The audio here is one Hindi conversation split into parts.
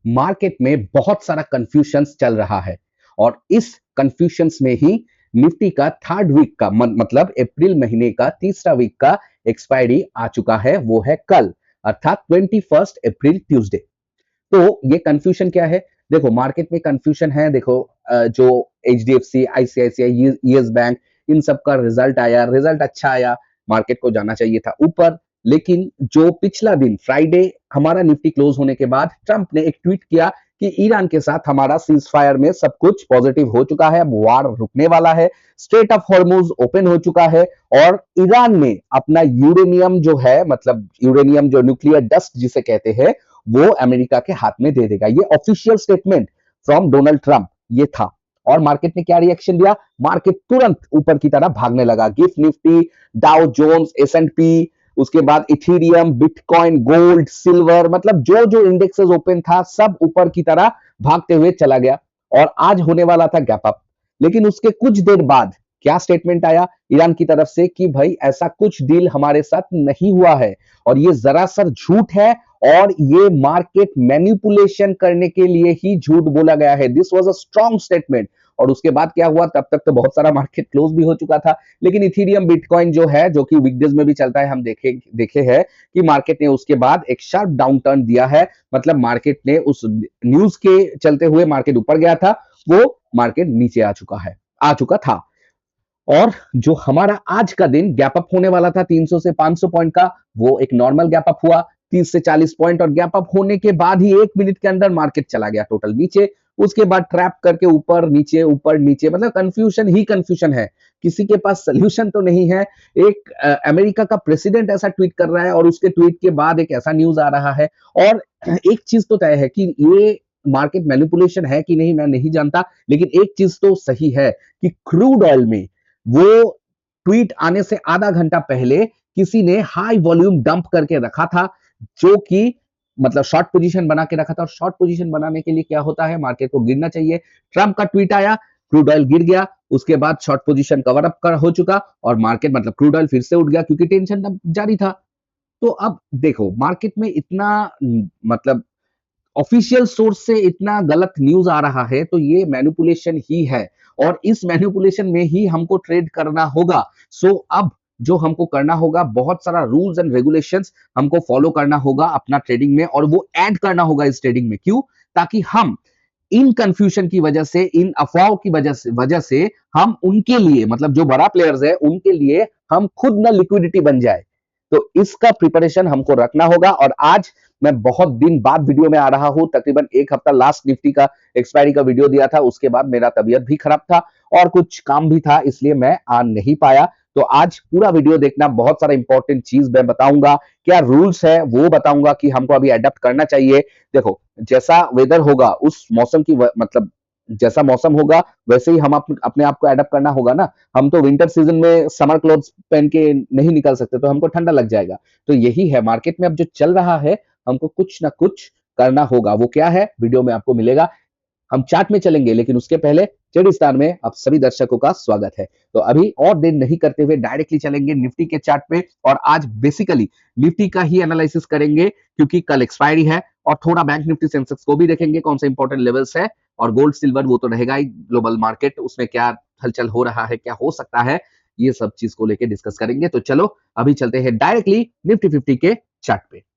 मार्केट में बहुत सारा कंफ्यूजन्स चल रहा है और इस कंफ्यूजन्स में ही निफ्टी का थर्ड वीक का मतलब अप्रैल महीने का तीसरा वीक का एक्सपायरी आ चुका है, वो है कल अर्थात 21 अप्रैल ट्यूसडे। तो ये कंफ्यूजन क्या है? देखो मार्केट में कंफ्यूजन है। देखो जो एचडीएफसी, आईसीआईसीआई, यस बैंक, इन सब का रिजल्ट आया, रिजल्ट अच्छा आया, मार्केट को जाना चाहिए था ऊपर। लेकिन जो पिछला दिन फ्राइडे हमारा निफ्टी क्लोज होने के बाद ट्रंप ने एक ट्वीट किया कि ईरान के साथ हमारा सीज फायर में सब कुछ पॉजिटिव हो चुका है, अब वार रुकने वाला है, स्ट्रेट ऑफ हॉर्मुज ओपन हो चुका है और ईरान में अपना यूरेनियम जो है, मतलब यूरेनियम जो न्यूक्लियर डस्ट जिसे कहते हैं, वो अमेरिका के हाथ में दे देगा। ये official statement from Donald Trump ये था। और मार्केट ने क्या रिएक्शन दिया? मार्केट तुरंत ऊपर की तरफ भागने लगा। गिफ्ट निफ्टी, डाउ जोन्स, एस&पी, उसके बाद इथेरियम, बिटकॉइन, गोल्ड, सिल्वर, मतलब जो जो इंडेक्सेस ओपन था सब ऊपर की तरह भागते हुए चला गया। और आज होने वाला था गैप अप, लेकिन उसके कुछ देर बाद क्या स्टेटमेंट आया ईरान की तरफ से कि भाई ऐसा कुछ डील हमारे साथ नहीं हुआ है और ये जरा सर झूठ है और ये मार्केट मैनिपुलेशन करने के लिए ही झूठ बोला गया है। This was a strong statement. और उसके बाद क्या हुआ? तब तक तो बहुत सारा मार्केट क्लोज भी हो चुका था, लेकिन इथेरियम, बिटकॉइन जो है, जो कि वीकडेज में भी चलता है, हम देखे हैं कि मार्केट ने उसके बाद एक शार्प डाउन टर्न दिया है। मतलब मार्केट ने उस न्यूज के चलते हुए मार्केट ऊपर गया था, वो मार्केट नीचे आ चुका था। और जो हमारा आज का दिन गैप अप होने वाला था 300 से 500 पॉइंट का, वो एक नॉर्मल गैप अप हुआ 30 से 40 पॉइंट, और गैप अप होने के बाद ही 1 मिनट के अंदर मार्केट चला गया टोटल नीचे। उसके बाद ट्रैप करके ऊपर नीचे, मतलब कंफ्यूजन ही कंफ्यूजन है, किसी के पास सोल्यूशन तो नहीं है। एक अमेरिका का प्रेसिडेंट ऐसा ट्वीट कर रहा है और उसके ट्वीट के बाद एक ऐसा न्यूज आ रहा है। और एक चीज तो तय है कि ये मार्केट मैनिपुलेशन है कि नहीं मैं नहीं जानता, लेकिन एक चीज तो सही है कि क्रूड ऑयल में वो ट्वीट आने से आधा घंटा पहले किसी ने हाई वॉल्यूम डंप करके रखा था, जो कि मतलब शॉर्ट पोजीशन बना के रखा था। और शॉर्ट पोजीशन बनाने के लिए क्या होता है? मार्केट को गिरना चाहिए। ट्रंप का ट्वीट आया, क्रूड ऑयल गिर गया, उसके बाद शॉर्ट पोजीशन कवर अप कर हो चुका और मार्केट मतलब क्रूड ऑयल फिर से उठ गया क्योंकि टेंशन डंप जारी था। तो अब देखो मार्केट में इतना मतलब ऑफिशियल सोर्स से इतना गलत न्यूज आ रहा है, तो ये मैनिपुलेशन ही है और इस मैनिपुलेशन में ही हमको ट्रेड करना होगा। सो अब जो हमको करना होगा, बहुत सारा रूल्स एंड रेगुलेशंस हमको फॉलो करना होगा अपना ट्रेडिंग में, और वो ऐड करना होगा इस ट्रेडिंग में। क्यों? ताकि हम इन कंफ्यूजन की वजह से, इन अफवाहों की वजह से हम उनके लिए, मतलब जो बड़ा प्लेयर्स है उनके लिए हम खुद ना लिक्विडिटी बन जाए। तो इसका प्रिपरेशन हमको रखना होगा। और आज मैं बहुत दिन बाद वीडियो में आ रहा हूं, तकरीबन एक हफ्ता लास्ट निफ्टी का एक्सपायरी का वीडियो दिया था, उसके बाद मेरा तबीयत भी खराब था और कुछ काम भी था, इसलिए मैं आ नहीं पाया। तो आज पूरा वीडियो देखना, बहुत सारा इंपॉर्टेंट चीज मैं बताऊंगा, क्या रूल्स है वो बताऊंगा कि हमको अभी अडेप्ट करना चाहिए। देखो जैसा वेदर होगा उस मौसम की मतलब जैसा मौसम होगा वैसे ही हम अपने आप को अडेप्ट करना होगा ना। हम तो विंटर सीजन में समर क्लोथ्स पहन के नहीं निकल सकते, तो हमको ठंडा लग जाएगा। तो यही है मार्केट में अब जो चल रहा है, हमको कुछ ना कुछ करना होगा। वो क्या है वीडियो में आपको मिलेगा। हम चार्ट में चलेंगे, लेकिन उसके पहले ट्रेडिस्तान में आप सभी दर्शकों का स्वागत है। तो अभी और देर नहीं करते हुए डायरेक्टली चलेंगे निफ्टी के चार्ट पे, और आज बेसिकली निफ्टी का ही एनालिसिस करेंगे क्योंकि कल एक्सपायरी है, और थोड़ा बैंक निफ्टी सेंसेक्स को भी देखेंगे कौन सा इंपॉर्टेंट लेवल्स है, और गोल्ड सिल्वर वो तो रहेगा ही, ग्लोबल मार्केट उसमें क्या हलचल हो रहा है, क्या हो सकता है, ये सब चीज को लेकर डिस्कस करेंगे। तो चलो अभी चलते हैं डायरेक्टली निफ्टी 50 के चार्ट पे।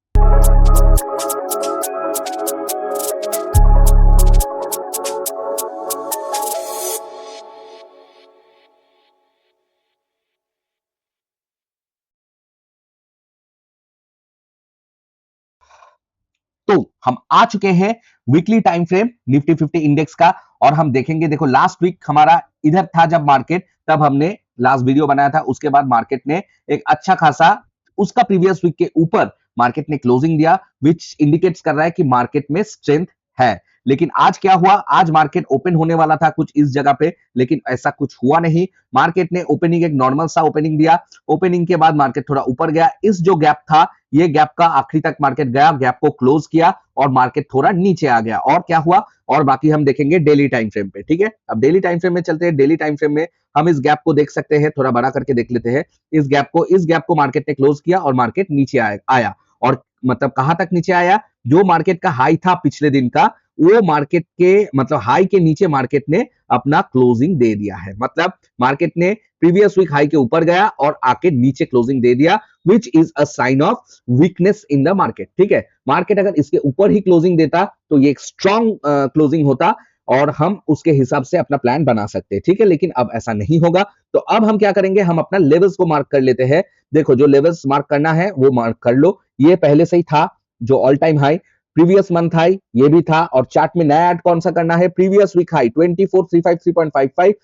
तो हम आ चुके हैं weekly time frame Nifty 50 index का, और हम देखेंगे। देखो लास्ट वीक हमारा इधर था जब मार्केट, तब हमने लास्ट वीडियो बनाया था, उसके बाद मार्केट ने एक अच्छा खासा उसका प्रीवियस वीक के ऊपर मार्केट ने क्लोजिंग दिया, विच इंडिकेट्स कर रहा है कि मार्केट में स्ट्रेंथ है। लेकिन आज क्या हुआ? आज मार्केट ओपन होने वाला था कुछ इस जगह पे, लेकिन ऐसा कुछ हुआ नहीं। मार्केट ने ओपनिंग एक नॉर्मल सा ओपनिंग दिया, ओपनिंग के बाद मार्केट थोड़ा ऊपर गया, इस जो गैप था ये गैप का आखिरी तक मार्केट गया, गैप को क्लोज किया और मार्केट थोड़ा नीचे आ गया। और क्या हुआ और बाकी हम देखेंगे डेली टाइम फ्रेम पे। ठीक है, अब डेली टाइम फ्रेम में चलते हैं। डेली टाइम फ्रेम में हम इस गैप को देख सकते हैं, थोड़ा बड़ा करके देख लेते हैं। इस गैप को मार्केट ने क्लोज किया और मार्केट नीचे आया। और मतलब कहां तक नीचे आया? जो मार्केट का हाई था पिछले दिन का, वो मार्केट के मतलब हाई के नीचे मार्केट ने अपना क्लोजिंग दे दिया है, मतलब मार्केट ने प्रीवियस वीक हाई के ऊपर गया और आके नीचे क्लोजिंग दे दिया, which is a sign of weakness in the market. ठीक है, मार्केट अगर इसके ऊपर ही क्लोजिंग देता तो ये एक स्ट्रॉन्ग क्लोजिंग होता और हम उसके हिसाब से अपना प्लान बना सकते हैं। ठीक है, लेकिन अब ऐसा नहीं होगा। तो अब हम क्या करेंगे, हम अपना लेवल्स को मार्क कर लेते हैं। देखो, जो लेवल्स मार्क करना है वो मार्क कर लो। ये पहले से ही था, जो all time high previous month high ये भी था, और चार्ट में नया ऐड कौन सा करना है, previous week high 24353.55,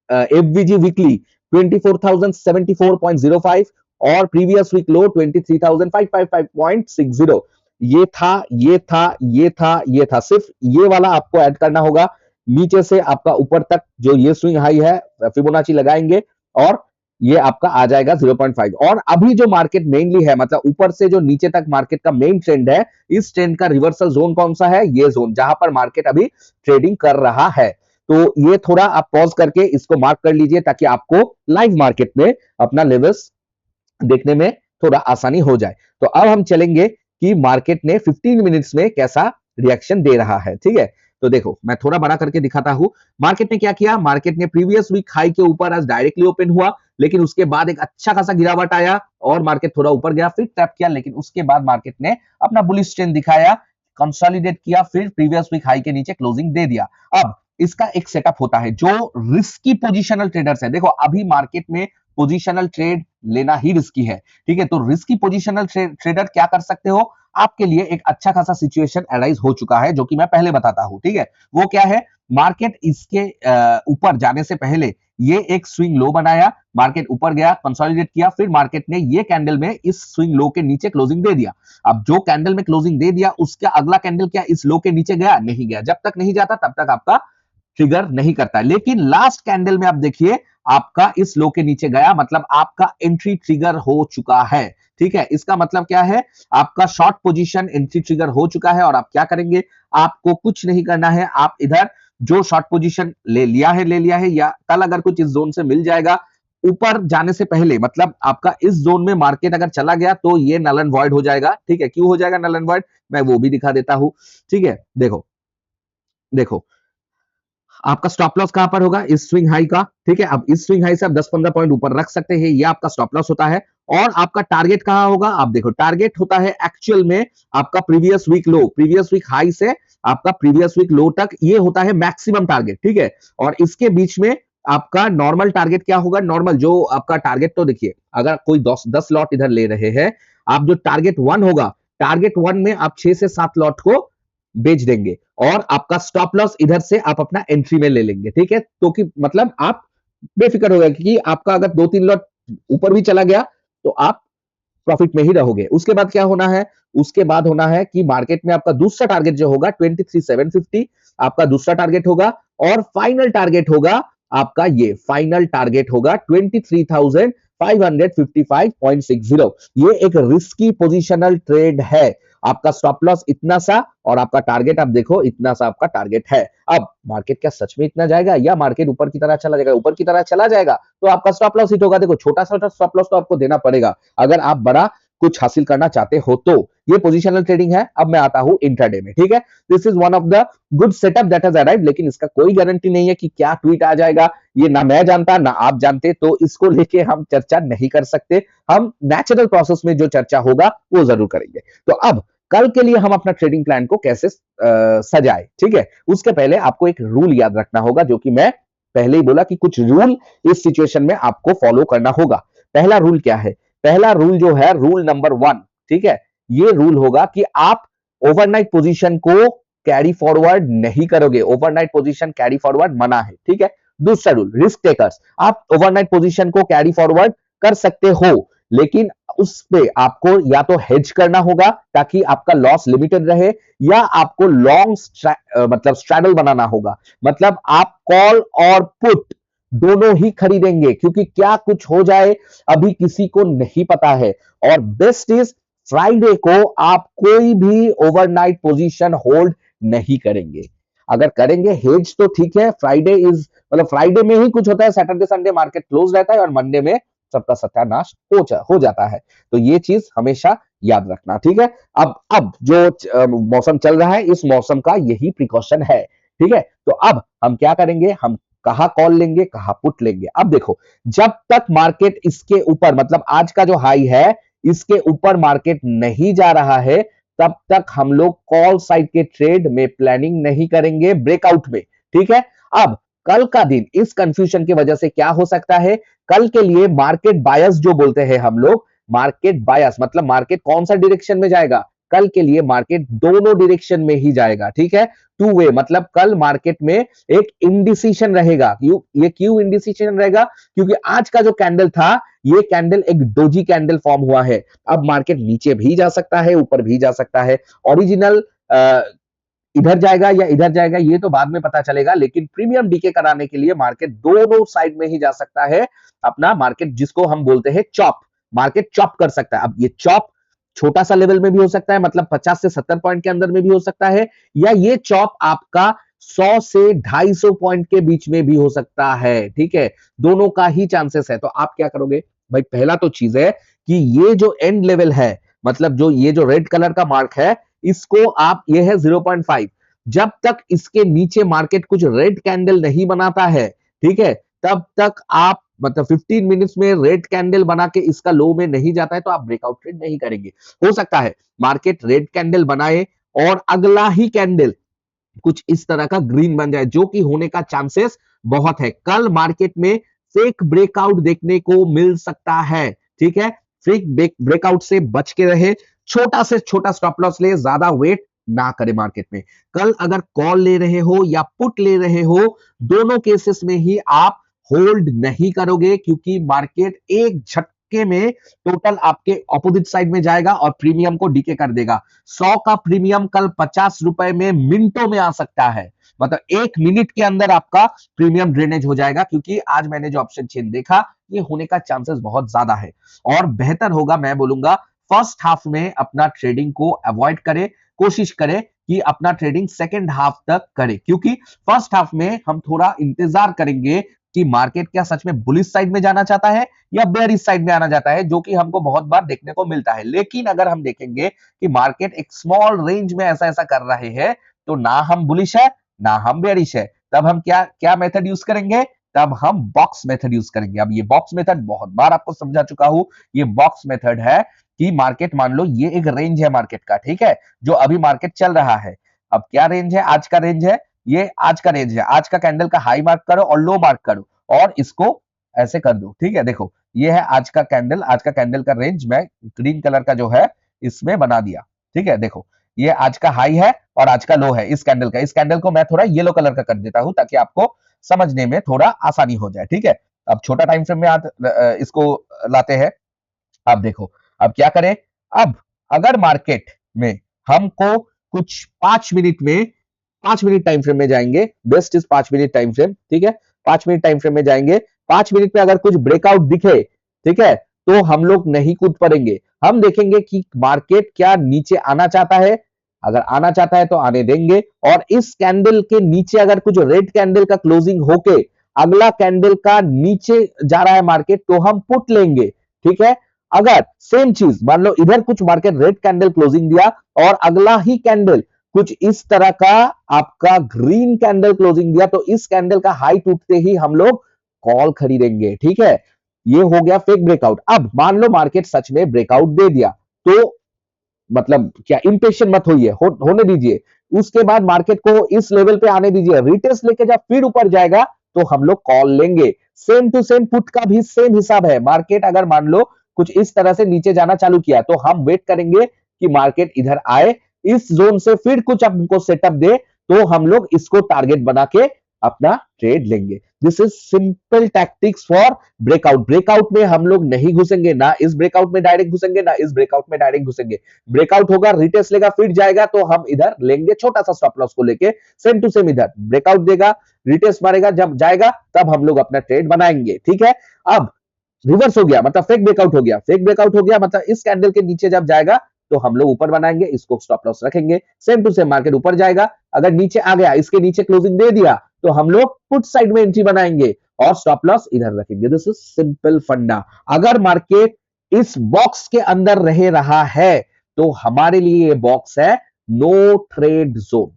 FVG weekly 24074.05 और प्रीवियस वीक लो 23555.60। ये था, ये था, ये था, ये था, सिर्फ ये वाला आपको ऐड करना होगा। नीचे से आपका ऊपर तक जो ये स्विंग हाई है फिबोनाची लगाएंगे और ये आपका आ जाएगा 0.5। और अभी जो मार्केट मेनली है, मतलब ऊपर से जो नीचे तक मार्केट का मेन ट्रेंड है, इस ट्रेंड का रिवर्सल जोन कौन सा है, ये जोन जहां पर मार्केट अभी ट्रेडिंग कर रहा है। तो ये थोड़ा आप पॉज करके इसको मार्क कर लीजिए ताकि आपको लाइव मार्केट में अपना लेवल्स देखने में थोड़ा आसानी हो जाए। तो अब हम चलेंगे कि मार्केट ने 15 मिनट्स में कैसा रिएक्शन दे रहा है। ठीक है, तो देखो मैं थोड़ा बड़ा करके दिखाता हूं। मार्केट ने क्या किया, मार्केट ने प्रीवियस वीक हाई के ऊपर आज डायरेक्टली ओपन हुआ, लेकिन उसके बाद एक अच्छा खासा गिरावट आया और मार्केट थोड़ा ऊपर गया, फिर टैप किया, लेकिन उसके बाद मार्केट ने अपना बुलिश ट्रेंड दिखाया, कंसोलिडेट किया, फिर प्रीवियस वीक हाई के नीचे क्लोजिंग दे दिया। अब इसका एक सेटअप होता है जो रिस्की पोजिशनल ट्रेडर्स है। देखो, अभी मार्केट में पोजिशनल ट्रेड लेना ही रिस्की है। ठीक है, तो रिस्की पोजिशनल ट्रेडर क्या कर सकते हो, आपके लिए एक अच्छा खासा सिचुएशन अराइज हो चुका है जो कि मैं पहले बताता हूं। ठीक है, वो क्या है, मार्केट इसके ऊपर जाने से पहले ये एक स्विंग लो बनाया, मार्केट ऊपर गया, कंसोलिडेट किया, फिर मार्केट ने ये कैंडल में इस स्विंग लो के नीचे क्लोजिंग दे दिया। अब जो कैंडल में क्लोजिंग दे दिया उसका अगला कैंडल क्या इस लो के नीचे गया, नहीं गया। जब तक नहीं जाता तब तक आपका ट्रिगर नहीं करता, लेकिन लास्ट कैंडल में आप देखिए आपका इस लो के नीचे गया, मतलब आपका एंट्री ट्रिगर हो चुका है। ठीक है, इसका मतलब क्या है, आपका शॉर्ट पोजीशन एंट्री ट्रिगर हो चुका है। और आप क्या करेंगे, आपको कुछ नहीं करना है, आप इधर जो शॉर्ट पोजीशन ले लिया है ले लिया है, या कल अगर कुछ इस जोन से मिल जाएगा ऊपर जाने से पहले, मतलब आपका इस जोन में मार्केट अगर चला गया तो ये नल एंड वॉइड हो जाएगा। ठीक है, क्यों हो जाएगा नल एंड वॉइड, मैं वो भी दिखा देता हूं। ठीक है, देखो देखो आपका स्टॉप लॉस कहां पर होगा, इस स्विंग हाई का। ठीक है, अब इस स्विंग हाई से आप 10-15 पॉइंट ऊपर रख सकते हैं, ये आपका स्टॉप लॉस होता है। और आपका टारगेट कहां होगा, आप देखो टारगेट होता है एक्चुअल में आपका previous week low, previous week high से आपका प्रीवियस वीक लो तक, ये होता है मैक्सिमम टारगेट। ठीक है, और इसके बीच में आपका नॉर्मल टारगेट क्या होगा, नॉर्मल जो आपका टारगेट, तो देखिए अगर कोई 10 लॉट इधर ले रहे हैं, आप जो टारगेट 1 होगा, टारगेट 1 में आप 6 से 7 लॉट को बेच देंगे और आपका स्टॉप लॉस इधर से आप अपना एंट्री में ले लेंगे। ठीक है, तो कि मतलब आप बेफिक्र हो गया कि आपका अगर 2-3 लॉट ऊपर भी चला गया तो आप प्रॉफिट में ही रहोगे। उसके बाद क्या होना है, उसके बाद होना है कि मार्केट में आपका दूसरा टारगेट जो होगा 23,750 आपका दूसरा टारगेट होगा, और फाइनल टारगेट होगा आपका, ये फाइनल टारगेट होगा 23,555.60। ये एक रिस्की पोजिशनल ट्रेड है। आपका स्टॉप लॉस इतना सा और आपका टारगेट आप देखो इतना सा आपका टारगेट है। अब मार्केट क्या सच में इतना जाएगा, या मार्केट ऊपर की तरह चला जाएगा, ऊपर की तरह चला जाएगा तो आपका स्टॉप लॉस हिट होगा। देखो छोटा सा स्टॉप लॉस तो आपको देना पड़ेगा अगर आप बड़ा कुछ हासिल करना चाहते हो। तो ये पोजिशनल ट्रेडिंग है। अब मैं आता हूं इंट्राडे में। ठीक है, this is one of the good setup that has arrived, लेकिन इसका कोई गारंटी नहीं है कि क्या ट्वीट आ जाएगा, ये ना मैं जानता ना आप जानते, तो इसको लेके हम चर्चा नहीं कर सकते। हम नेचुरल प्रोसेस में जो चर्चा होगा वो जरूर करेंगे। तो अब कल के लिए हम अपना ट्रेडिंग प्लान को कैसे सजाए, ठीक है, उसके पहले आपको एक रूल याद रखना होगा, जो कि मैं पहले ही बोला कि कुछ रूल इस सिचुएशन में आपको फॉलो करना होगा। पहला रूल क्या है, पहला रूल जो है रूल नंबर 1, ठीक है, ये रूल होगा कि आप ओवरनाइट पोजीशन को कैरी फॉरवर्ड नहीं करोगे। ओवरनाइट पोजीशन कैरी फॉरवर्ड मना है। ठीक है, दूसरा रूल, रिस्क टेकर्स, आप ओवरनाइट पोजीशन को कैरी फॉरवर्ड कर सकते हो, लेकिन उस पे आपको या तो हेज करना होगा ताकि आपका लॉस लिमिटेड रहे, या आपको लॉन्ग मतलब स्ट्रैडल बनाना होगा, मतलब आप कॉल और पुट दोनों ही खरीदेंगे, क्योंकि क्या कुछ हो जाए अभी किसी को नहीं पता है। और बेस्ट इज फ्राइडे को आप कोई भी ओवरनाइट पोजीशन होल्ड नहीं करेंगे। अगर करेंगे हेज तो ठीक है, फ्राइडे इज मतलब फ्राइडे में ही कुछ होता है, सैटरडे संडे मार्केट क्लोज रहता है और मंडे में सबका सत्यानाश हो जाता है। तो ये चीज हमेशा याद रखना, ठीक है। अब जो मौसम चल रहा है, इस मौसम का यही प्रिकॉशन है, ठीक है। तो अब हम क्या करेंगे, हम कहा कॉल लेंगे, कहा पुट लेंगे। अब देखो, जब तक मार्केट इसके ऊपर, मतलब आज का जो हाई है इसके ऊपर मार्केट नहीं जा रहा है, तब तक हम लोग कॉल साइड के ट्रेड में प्लानिंग नहीं करेंगे ब्रेकआउट में, ठीक है। अब कल का दिन इस कंफ्यूजन की वजह से क्या हो सकता है, कल के लिए मार्केट बायस जो बोलते हैं हम लोग, मार्केट बायस मतलब मार्केट कौन सा डायरेक्शन में जाएगा, कल के लिए मार्केट दोनों डायरेक्शन में ही जाएगा, ठीक है। टू वे, मतलब कल मार्केट में एक इंडिसीजन रहेगा। ये क्यों इंडिसीजन रहेगा, क्योंकि आज का जो कैंडल था, ये कैंडल एक डोजी कैंडल फॉर्म हुआ है। अब मार्केट नीचे भी जा सकता है, ऊपर भी जा सकता है। ओरिजिनल इधर जाएगा या इधर जाएगा ये तो बाद में पता चलेगा, लेकिन प्रीमियम डीके कराने के लिए मार्केट दोनों साइड में ही जा सकता है। अपना मार्केट जिसको हम बोलते हैं चॉप, मार्केट चॉप कर सकता है। अब ये चॉप छोटा सा लेवल में भी हो सकता है, मतलब 50 से 70 पॉइंट के अंदर में भी हो सकता है, या ये चॉप आपका 100 से 250 पॉइंट के बीच में भी हो सकता है, ठीक है। दोनों का ही चांसेस है। तो आप क्या करोगे भाई, पहला तो चीज है कि ये जो एंड लेवल है, मतलब जो ये जो रेड कलर का मार्क है, इसको आप, ये है 0.5, जब तक इसके नीचे मार्केट कुछ रेड कैंडल नहीं बनाता है, ठीक है, तब तक आप, मतलब 15 मिनट्स में रेड कैंडल बना के इसका लो में नहीं जाता है तो आप ब्रेकआउट ट्रेड नहीं करेंगे। हो सकता है मार्केट रेड कैंडल बनाए और अगला ही कैंडल कुछ इस तरह का ग्रीन बन जाए, जो कि होने का चांसेस बहुत है। कल मार्केट में फेक ब्रेकआउट देखने को मिल सकता है, ठीक है। फेक ब्रेकआउट से बच के रहे, छोटा से छोटा स्टॉप लॉस ले, ज्यादा वेट ना करे मार्केट में। कल अगर कॉल ले रहे हो या पुट ले रहे हो, दोनों केसेस में ही आप होल्ड नहीं करोगे, क्योंकि मार्केट एक झटके में टोटल आपके ऑपोजिट साइड में जाएगा और प्रीमियम को डीके कर देगा। 100 का प्रीमियम कल 50 रुपए में मिनटों में आ सकता है, मतलब 1 मिनट के अंदर आपका प्रीमियम ड्रेनेज हो जाएगा, क्योंकि आज मैंने जो ऑप्शन चेन देखा, ये होने का चांसेस बहुत ज्यादा है। और बेहतर होगा, मैं बोलूंगा फर्स्ट हाफ में अपना ट्रेडिंग को अवॉइड करें, कोशिश करें कि अपना ट्रेडिंग सेकेंड हाफ तक करें, क्योंकि फर्स्ट हाफ में हम थोड़ा इंतजार करेंगे कि मार्केट क्या सच में बुलिश साइड में जाना चाहता है या बेयरिश साइड में आना चाहता है, जो कि हमको बहुत बार देखने को मिलता है। लेकिन अगर हम देखेंगे कि मार्केट एक स्मॉल रेंज में ऐसा ऐसा कर रहे हैं, तो ना हम बुलिश है ना हम बेयरिश है, तब हम क्या क्या मेथड यूज करेंगे, तब हम बॉक्स मेथड यूज करेंगे। अब ये बॉक्स मेथड बहुत बार आपको समझा चुका हूं। ये बॉक्स मेथड है कि मार्केट, मान लो ये एक रेंज है मार्केट का, ठीक है, जो अभी मार्केट चल रहा है। अब क्या रेंज है, आज का रेंज है, ये आज का रेंज है। आज का कैंडल का हाई मार्क करो और लो मार्क करो और इसको ऐसे कर दो, ठीक है। देखो ये है आज का कैंडल, आज का कैंडल का रेंज मैं ग्रीन कलर का जो है इसमें बना दिया, ठीक है। देखो ये आज का हाई है और आज का लो है इस कैंडल का। इस कैंडल को मैं थोड़ा येलो कलर का कर देता हूं ताकि आपको समझने में थोड़ा आसानी हो जाए, ठीक है। अब छोटा टाइम फ्रेम में इसको लाते हैं। अब देखो, अब क्या करें, अब अगर मार्केट में हमको कुछ 5 मिनट में, 5 मिनट टाइम फ्रेम में जाएंगे, best is 5 minute time frame, ठीक है। 5 मिनट टाइम फ्रेम में जाएंगे, 5 मिनट में अगर कुछ ब्रेकआउट दिखे, ठीक है, तो हम लोग नहीं कूद पड़ेंगे। हम देखेंगे कि मार्केट क्या नीचे आना चाहता है, अगर आना चाहता है तो आने देंगे, और इस कैंडल के नीचे अगर कुछ रेड कैंडल का क्लोजिंग होके अगला कैंडल का नीचे जा रहा है मार्केट, तो हम पुट लेंगे, ठीक है। अगर सेम चीज मान लो इधर कुछ मार्केट रेड कैंडल क्लोजिंग दिया और अगला ही कैंडल कुछ इस तरह का आपका ग्रीन कैंडल क्लोजिंग दिया, तो इस कैंडल का हाई टूटते ही हम लोग कॉल खरीदेंगे, ठीक है। ये हो गया फेक ब्रेकआउट। अब मान लो मार्केट सच में ब्रेकआउट दे दिया, तो मतलब क्या इंपेशेंट मत होइए, होने दीजिए। उसके बाद मार्केट को इस लेवल पे आने दीजिए, रिटेस्ट लेके जब फिर ऊपर जाएगा तो हम लोग कॉल लेंगे। सेम टू सेम पुट का भी सेम हिसाब है। मार्केट अगर मान लो कुछ इस तरह से नीचे जाना चालू किया, तो हम वेट करेंगे कि मार्केट इधर आए, इस जोन से फिर कुछ हमको सेटअप दे, तो हम लोग इसको टारगेट बना के अपना ट्रेड लेंगे। This is simple tactics for breakout. Breakout में हम लोग नहीं घुसेंगे, ना इस ब्रेकआउट में डायरेक्ट घुसेंगे, ना इस ब्रेकआउट में डायरेक्ट घुसेंगे। ब्रेकआउट होगा, रिटेस्ट लेगा, फिर जाएगा, तो हम इधर लेंगे छोटा सा स्टॉप लॉस को लेके। सेम टू सेम इधर ब्रेकआउट देगा, रिटेस्ट मारेगा, जब जाएगा तब हम लोग अपना ट्रेड बनाएंगे, ठीक है। अब रिवर्स हो गया, मतलब फेक ब्रेकआउट हो गया। फेक ब्रेकआउट हो गया मतलब इस कैंडल के नीचे जब जाएगा तो हम लोग ऊपर बनाएंगे, इसको स्टॉप लॉस रखेंगे। सेम टू सेम मार्केट ऊपर जाएगा, अगर नीचे आ गया, इसके नीचे क्लोजिंग दे दिया, तो हम लोग पुट साइड में एंट्री बनाएंगे और स्टॉप लॉस इधर रखेंगे। दिस इज सिंपल फंडा। अगर मार्केट इस बॉक्स के अंदर रह रहा है तो हमारे लिए ये बॉक्स है नो ट्रेड जोन।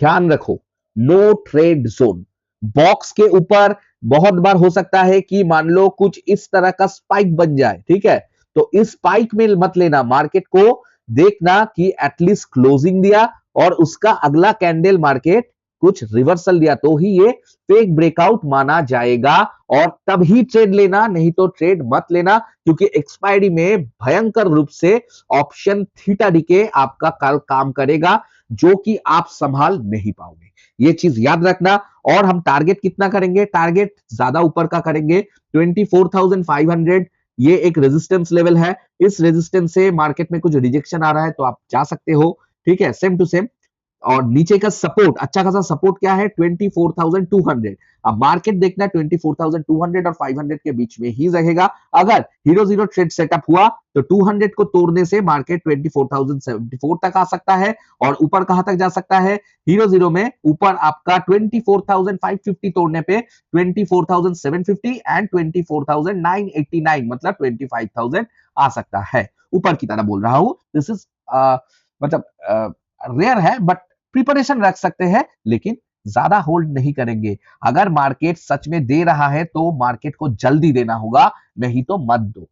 ध्यान रखो, नो ट्रेड जोन। बॉक्स के ऊपर बहुत बार हो सकता है कि मान लो कुछ इस तरह का स्पाइक बन जाए, ठीक है, तो इस स्पाइक में मत लेना, मार्केट को देखना कि एटलीस्ट क्लोजिंग दिया और उसका अगला कैंडल मार्केट कुछ रिवर्सल दिया तो ही ये फेक ब्रेकआउट माना जाएगा और तब ही ट्रेड लेना, नहीं तो ट्रेड मत लेना, क्योंकि एक्सपायरी में भयंकर रूप से ऑप्शन थीटा डीके आपका कल काम करेगा जो कि आप संभाल नहीं पाओगे। ये चीज याद रखना। और हम टारगेट कितना करेंगे, टारगेट ज्यादा ऊपर का करेंगे 24,500। ये एक रेजिस्टेंस लेवल है, इस रेजिस्टेंस से मार्केट में कुछ रिजेक्शन आ रहा है तो आप जा सकते हो, ठीक है, सेम टू सेम। और नीचे का सपोर्ट, अच्छा खासा सपोर्ट क्या है, 24,200। अब मार्केट देखना 24,200 और 500 के बीच में ही रहेगा। अगर हीरो जीरो ट्रेड सेटअप हुआ तो 200 को तोड़ने से मार्केट 24,074 तक आ सकता है और ऊपर कहां तक जा सकता है, हीरो जीरो में ऊपर आपका 24,550 तोड़ने पे 24,750 एंड 24,989 मतलब 25,000 आ सकता है। ऊपर की तरह बोल रहा हूं, दिस इज मतलब रेयर है बट प्रिपरेशन रख सकते हैं, लेकिन ज्यादा होल्ड नहीं करेंगे। अगर मार्केट सच में दे रहा है तो मार्केट को जल्दी देना होगा, नहीं तो मत दो,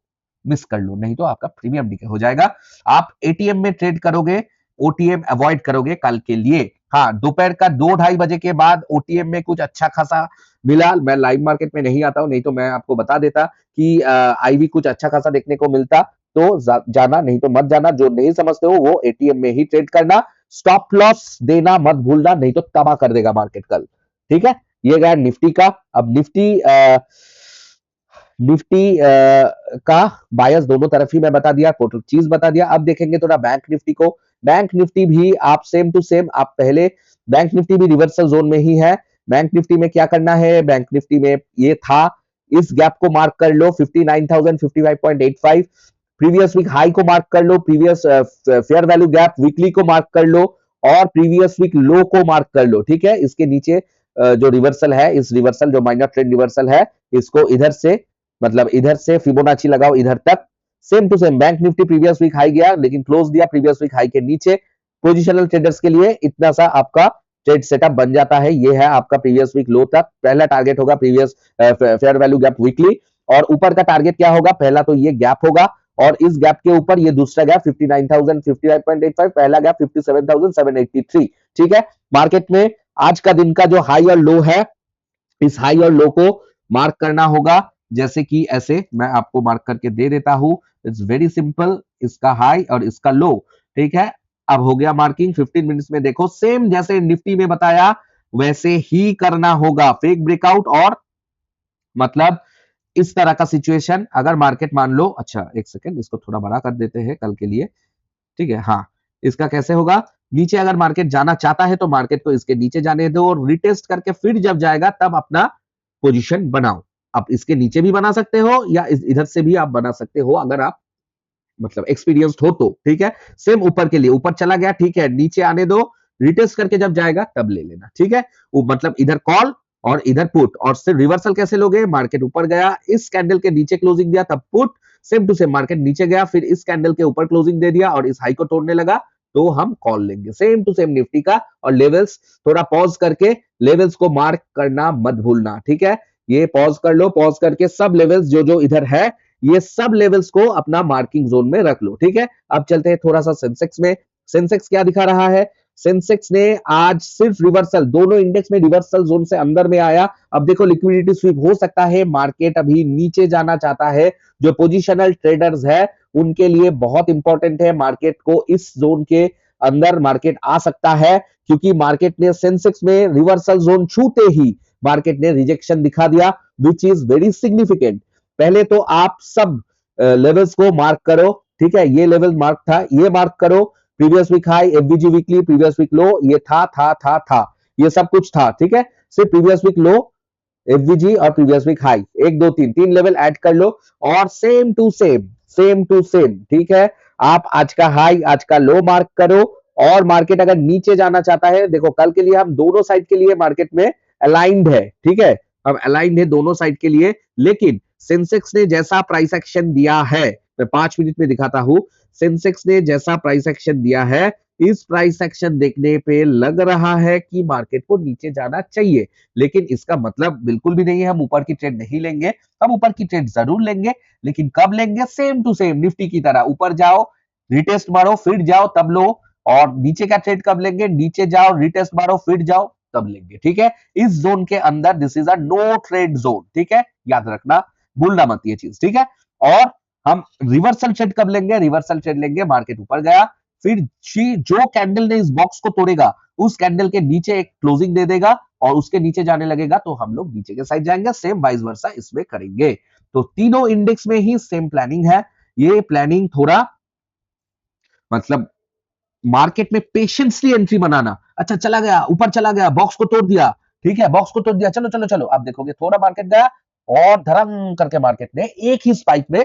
मिस कर लो, नहीं तो आपका प्रीमियम डीके हो जाएगा। आप एटीएम में ट्रेड करोगे, ओटीएम अवॉइड करोगे कल के लिए। हाँ, दोपहर का 2-2:30 बजे के बाद ओटीएम में कुछ अच्छा खासा मिला, मैं लाइव मार्केट में नहीं आता हूं, नहीं तो मैं आपको बता देता कि आईवी कुछ अच्छा खासा देखने को मिलता तो जाना, नहीं तो मत जाना। जो नहीं समझते हो वो एटीएम में ही ट्रेड करना, स्टॉप लॉस देना मत भूलना, नहीं तो तबाह कर देगा मार्केट कल, ठीक है। ये गया निफ्टी का। अब निफ्टी का बायस दोनों तरफ ही मैं बता दिया, टोटल चीज बता दिया। अब देखेंगे थोड़ा बैंक निफ्टी को। बैंक निफ्टी भी आप सेम टू सेम, आप पहले बैंक निफ्टी भी रिवर्सल जोन में ही है। बैंक निफ्टी में क्या करना है, बैंक निफ्टी में ये था, इस गैप को मार्क कर लो 59,055.85, प्रीवियस वीक हाई को मार्क कर लो, previous fair value gap weekly को मार्क कर लो और प्रीवियस वीक लो को मार्क कर लो, ठीक है। इसके नीचे जो रिवर्सल है, इस रिवर्सल जो माइनर ट्रेंड रिवर्सल है, इसको इधर से मतलब इधर से फिबोनाची लगाओ इधर तक। Same to same bank Nifty previous week high गया लेकिन क्लोज दिया प्रीवियस वीक हाई के नीचे। पोजिशनल ट्रेडर्स के लिए इतना सा आपका ट्रेड सेटअप बन जाता है। ये है आपका प्रीवियस वीक लो तक, पहला टारगेट होगा previous fair value gap weekly, और ऊपर का टारगेट क्या होगा, पहला तो ये गैप होगा और इस गैप के ऊपर ये दूसरा गैप 59,055.85, पहला गैप 57,783, ठीक है। मार्केट में आज का दिन का जो हाई और लो है, इस हाई और लो को मार्क करना होगा, जैसे कि ऐसे मैं आपको मार्क करके दे देता हूं। इट्स वेरी सिंपल, इसका हाई और इसका लो, ठीक है। अब हो गया मार्किंग, 15 मिनट्स में देखो सेम जैसे निफ्टी में बताया वैसे ही करना होगा, फेक ब्रेकआउट और मतलब इस तरह का सिचुएशन। अगर मार्केट मान लो, अच्छा एक सेकेंड इसको थोड़ा बड़ा कर देते हैं कल के लिए, ठीक है। हाँ, इसका कैसे होगा, नीचे अगर मार्केट जाना चाहता है तो मार्केट को इसके नीचे जाने दो और रिटेस्ट करके फिर जब जाएगा तब अपना पोजीशन बनाओ। आप इसके नीचे भी बना सकते हो या इधर से भी आप बना सकते हो अगर आप मतलब एक्सपीरियंस्ड हो तो, ठीक है। सेम ऊपर के लिए, ऊपर चला गया, ठीक है, नीचे आने दो, रिटेस्ट करके जब जाएगा तब ले लेना, ठीक है। मतलब इधर कॉल और इधर पुट। और सिर्फ रिवर्सल कैसे लोगे, मार्केट ऊपर गया, इस कैंडल के नीचे क्लोजिंग दिया तब put, same to same market नीचे गया फिर इस कैंडल के ऊपर क्लोजिंग दे दिया और इस हाई को तोड़ने लगा तो हम कॉल लेंगे, सेम टू सेम निफ्टी का। और लेवल्स थोड़ा पॉज करके लेवल्स को मार्क करना मत भूलना, ठीक है। ये पॉज कर लो, पॉज करके सब लेवल्स जो जो इधर है ये सब लेवल्स को अपना मार्किंग जोन में रख लो, ठीक है। अब चलते हैं थोड़ा सा सेंसेक्स में। सेंसेक्स क्या दिखा रहा है, सेंसेक्स ने आज सिर्फ रिवर्सल, दोनों इंडेक्स में रिवर्सल जोन से अंदर में आया। अब देखो लिक्विडिटी स्वीप हो सकता है, मार्केट अभी नीचे जाना चाहता है, जो पोजिशनल ट्रेडर्स है उनके लिए बहुत इंपॉर्टेंट है, मार्केट को इस जोन के अंदर मार्केट आ सकता है, क्योंकि मार्केट ने सेंसेक्स में रिवर्सल जोन छूते ही मार्केट ने रिजेक्शन दिखा दिया, विच इज वेरी सिग्निफिकेंट। पहले तो आप सब लेवल्स को मार्क करो, ठीक है, ये लेवल मार्क था, ये मार्क करो, previous week high, FBG weekly, previous week low, ये था, ये सब कुछ था, ठीक है। सिर्फ प्रीवियस वीक लो, एफबीजी और previous week high, 1 2 3 level add कर लो और सेम टू सेम, ठीक है। आप आज का हाई आज का लो मार्क करो और मार्केट अगर नीचे जाना चाहता है, देखो कल के लिए हम दोनों साइड के लिए मार्केट में अलाइंड है, ठीक है, हम अलाइंड है दोनों साइड के लिए, लेकिन सेंसेक्स ने जैसा प्राइस एक्शन दिया है मैं 5 मिनट में दिखाता हूं। सेंसेक्स ने जैसा प्राइस एक्शन दिया है, इस प्राइस एक्शन देखने पे लग रहा है कि मार्केट को नीचे जाना चाहिए, लेकिन इसका मतलब बिल्कुल भी नहीं है हम ऊपर की ट्रेड नहीं लेंगे। हम ऊपर की ट्रेड जरूर लेंगे, लेकिन कब लेंगे? सेम टू सेम निफ्टी की तरह, ऊपर जाओ रिटेस्ट मारो फिर जाओ तब लो। और नीचे का ट्रेड कब लेंगे? नीचे जाओ रिटेस्ट मारो फिर जाओ तब लेंगे, ठीक है। इस जोन के अंदर this is a no trade zone, ठीक है, याद रखना, भूलना मत ये चीज, ठीक है। और हम रिवर्सल ट्रेड कब लेंगे? रिवर्सल ट्रेड लेंगे मार्केट ऊपर गया, फिर जो कैंडल ने इस बॉक्स को तोड़ेगा उस कैंडल के नीचे एक क्लोजिंग दे देगा और उसके नीचे जाने लगेगा तो हम लोग नीचे के साइड जाएंगे। सेम वाइस वर्सा इसमें करेंगे। तो तीनों इंडेक्स में ही सेम प्लानिंग है। ये प्लानिंग थोड़ा मतलब मार्केट में पेशेंसली एंट्री बनाना। अच्छा चला गया, ऊपर चला गया, बॉक्स को तोड़ दिया, ठीक है, बॉक्स को तोड़ दिया, चलो चलो चलो, आप देखोगे थोड़ा मार्केट गया और धड़म करके मार्केट ने एक ही स्पाइक में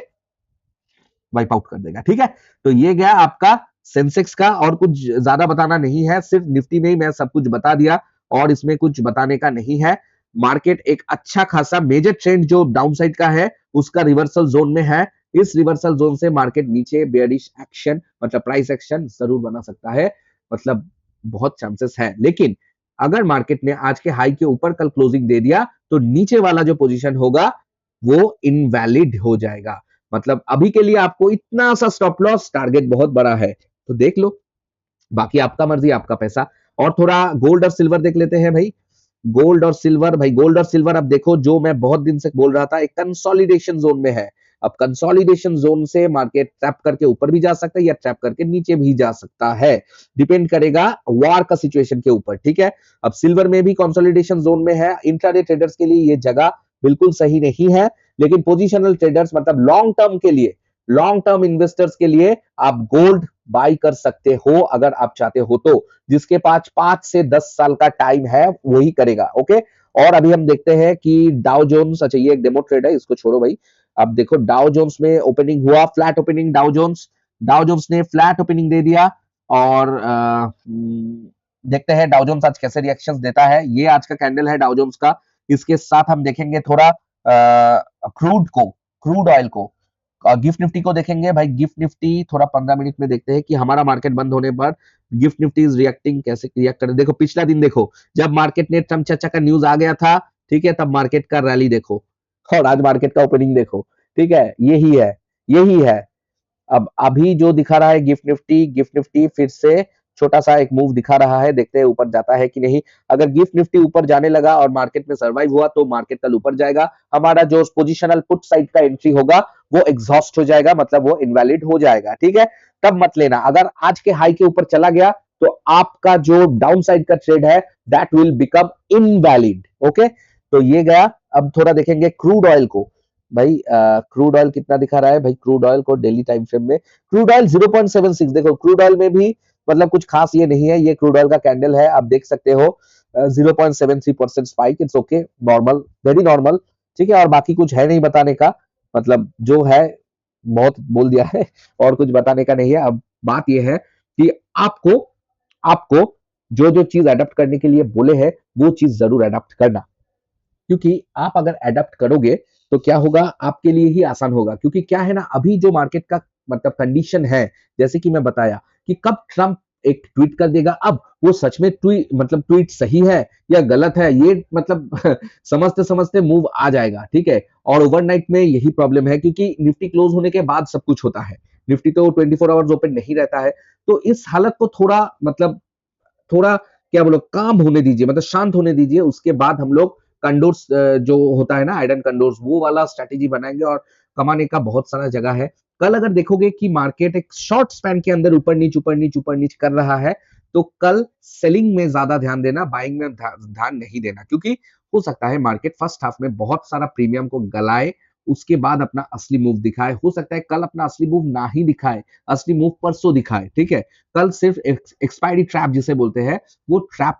वाइप आउट कर देगा, ठीक है। तो ये गया आपका सेंसेक्स का, और कुछ ज्यादा बताना नहीं है, सिर्फ निफ्टी में ही मैं सब कुछ बता दिया और इसमें कुछ बताने का नहीं है। मार्केट एक अच्छा खासा मेजर ट्रेंड जो डाउनसाइड का है उसका रिवर्सल जोन में है। इस रिवर्सल जोन से मार्केट नीचे बेयरिश एक्शन मतलब प्राइस एक्शन जरूर बना सकता है, मतलब बहुत चांसेस है। लेकिन अगर मार्केट ने आज के हाई के ऊपर कल क्लोजिंग दे दिया तो नीचे वाला जो पोजीशन होगा वो इनवैलिड हो जाएगा। मतलब अभी के लिए आपको इतना सा स्टॉप लॉस, टारगेट बहुत बड़ा है तो देख लो, बाकी आपका मर्जी आपका पैसा। और थोड़ा गोल्ड और सिल्वर देख लेते हैं भाई। गोल्ड और सिल्वर, भाई गोल्ड और सिल्वर अब देखो, जो मैं बहुत दिन से बोल रहा था, एक कंसोलिडेशन जोन में है। अब कंसोलिडेशन जोन से मार्केट ट्रैप करके ऊपर भी जा सकता है या ट्रैप करके नीचे भी जा सकता है, डिपेंड करेगा वार का सिचुएशन के ऊपर, ठीक है। अब सिल्वर में भी कंसोलिडेशन जोन में है। इंट्राडे ट्रेडर्स के लिए ये जगह बिल्कुल सही नहीं है, लेकिन पोजिशनल ट्रेडर्स मतलब लॉन्ग टर्म के लिए, लॉन्ग टर्म इन्वेस्टर्स के लिए आप गोल्ड बाई कर सकते हो अगर आप चाहते हो तो। जिसके पास 5 से 10 साल का टाइम है वही करेगा, ओके। और अभी हम देखते हैं कि डाउ जोन्स, अच्छा ये एक डेमो ट्रेड है, इसको छोड़ो भाई। अब देखो डाउ जोन्स में ओपनिंग हुआ, फ्लैट ओपनिंग, डाउ जोन्स ने फ्लैट ओपनिंग दे दिया। और देखते हैं डाउ जोन्स आज कैसे रिएक्शंस देता है। ये आज का कैंडल है डाउ जोन्स का। इसके साथ हम देखेंगे थोड़ा क्रूड ऑयल को, गिफ्ट निफ्टी को देखेंगे भाई। गिफ्ट निफ्टी थोड़ा 15 मिनट में देखते हैं कि हमारा मार्केट बंद होने पर गिफ्ट निफ्टी इज रिएक्टिंग, कैसे रिएक्ट करे। देखो पिछला दिन देखो, जब मार्केट ने ट्रम्प चाचा का न्यूज आ गया था, ठीक है, तब मार्केट का रैली देखो और आज मार्केट का ओपनिंग देखो, ठीक है, यही है, यही है। अब अभी जो दिखा रहा है गिफ्ट निफ्टी फिर से छोटा सा एक मूव दिखा रहा है, देखते हैं ऊपर जाता है कि नहीं। अगर गिफ्ट निफ्टी ऊपर जाने लगा और मार्केट में सर्वाइव हुआ तो मार्केट कल ऊपर जाएगा। हमारा जो पोजिशनल पुट साइड का एंट्री होगा वो एग्जॉस्ट हो जाएगा, मतलब वो इनवैलिड हो जाएगा, ठीक है। तब मत लेना। अगर आज के हाई के ऊपर चला गया तो आपका जो डाउन साइड का ट्रेड है that will become invalid, okay. तो ये गया। अब थोड़ा देखेंगे क्रूड ऑयल को भाई। क्रूड ऑयल कितना दिखा रहा है भाई? क्रूड ऑयल को डेली टाइम फ्रेम में क्रूड ऑयल 0.76, देखो क्रूड ऑयल में भी मतलब कुछ खास ये नहीं है। ये क्रूड ऑयल का कैंडल है, आप देख सकते हो 0.73% spike, it's okay, normal, very normal, ठीक है। और बाकी कुछ है नहीं बताने का, मतलब जो है बहुत बोल दिया है और कुछ बताने का नहीं है। अब बात यह है कि आपको आपको जो जो चीज अडॉप्ट करने के लिए बोले हैं वो चीज जरूर अडॉप्ट करना, क्योंकि आप अगर अडॉप्ट करोगे तो क्या होगा, आपके लिए ही आसान होगा। क्योंकि क्या है ना, अभी जो मार्केट का मतलब कंडीशन है, जैसे कि मैं बताया कि कब ट्रम्प एक ट्वीट कर देगा, अब वो सच में ट्वीट सही है या गलत है, ये मतलब समझते समझते मूव आ जाएगा, ठीक है। और ओवरनाइट में यही प्रॉब्लम है, क्योंकि निफ्टी क्लोज होने के बाद सब कुछ होता है। निफ्टी तो 24 आवर्स ओपन नहीं रहता है। तो इस हालत को थोड़ा मतलब थोड़ा क्या बोलो, काम होने दीजिए, मतलब शांत होने दीजिए। उसके बाद हम लोग कंडोर्स जो होता है ना, आयरन कंडोर्स, वो वाला स्ट्रेटेजी बनाएंगे और कमाने का बहुत सारा जगह है। कल अगर देखोगे कि मार्केट एक शॉर्ट स्पैन के अंदर ऊपर नीच कर रहा है, तो कल सेलिंग में ज्यादा ध्यान देना, बाइंग में ध्यान नहीं देना। क्योंकि हो सकता है मार्केट फर्स्ट हाफ में बहुत सारा प्रीमियम को गलाए, उसके बाद अपना असली मूव दिखाए। हो सकता है कल अपना असली मूव ना ही दिखाए, असली मूव परसों दिखाए, ठीक है। कल सिर्फ एक्सपायरी ट्रैप जिसे बोलते हैं वो ट्रैप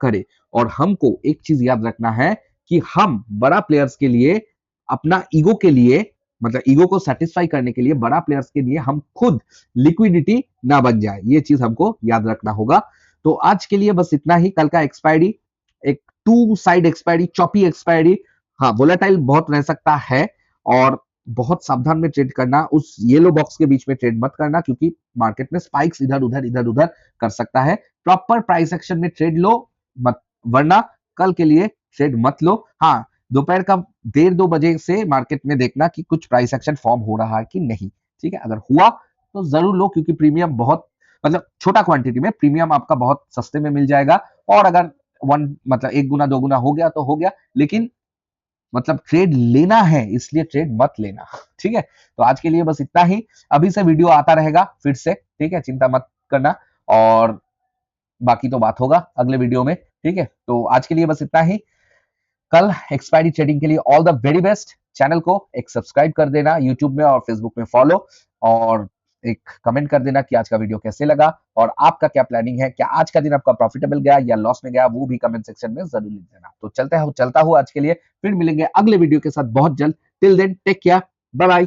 करे। और हमको एक चीज याद रखना है कि हम बड़ा प्लेयर्स के लिए, अपना ईगो के लिए, मतलब ईगो को सेटिस्फाई करने के लिए, बड़ा प्लेयर्स के लिए हम खुद लिक्विडिटी ना बन जाए, ये चीज हमको याद रखना होगा। तो आज के लिए बस इतना ही। कल का एक्सपायरी एक 2 साइड एक्सपायरी, चॉपी एक्सपायरी, हाँ वोलेटाइल बहुत रह सकता है। और बहुत सावधान में ट्रेड करना, उस येलो बॉक्स के बीच में ट्रेड मत करना, क्योंकि मार्केट में स्पाइक्स इधर उधर कर सकता है। प्रॉपर प्राइस एक्शन में ट्रेड लो मत, वरना कल के लिए ट्रेड मत लो। हाँ, दोपहर का 1:30-2 बजे से मार्केट में देखना कि कुछ प्राइस एक्शन फॉर्म हो रहा है कि नहीं। ठीक है, अगर हुआ तो जरूर लो, क्योंकि प्रीमियम बहुत, मतलब छोटा क्वांटिटी में प्रीमियम आपका बहुत सस्ते में मिल जाएगा। और अगर वन मतलब 1 गुना 2 गुना हो गया तो हो गया, लेकिन मतलब ट्रेड लेना है इसलिए ट्रेड मत लेना। ठीक है, तो आज के लिए बस इतना ही। अभी से वीडियो आता रहेगा फिर से, ठीक है, चिंता मत करना। और बाकी तो बात होगा अगले वीडियो में। ठीक है, तो आज के लिए बस इतना ही। कल एक्सपायरी ट्रेडिंग के लिए all the very best. Channel को एक सब्सक्राइब कर देना, यूट्यूब में और फेसबुक में फॉलो, और एक कमेंट कर देना कि आज का वीडियो कैसे लगा और आपका क्या प्लानिंग है, क्या आज का दिन आपका प्रॉफिटेबल गया या लॉस में गया, वो भी कमेंट सेक्शन में जरूर लिख देना। तो चलता हूँ आज के लिए, फिर मिलेंगे अगले वीडियो के साथ बहुत जल्द। Till then take care, bye bye.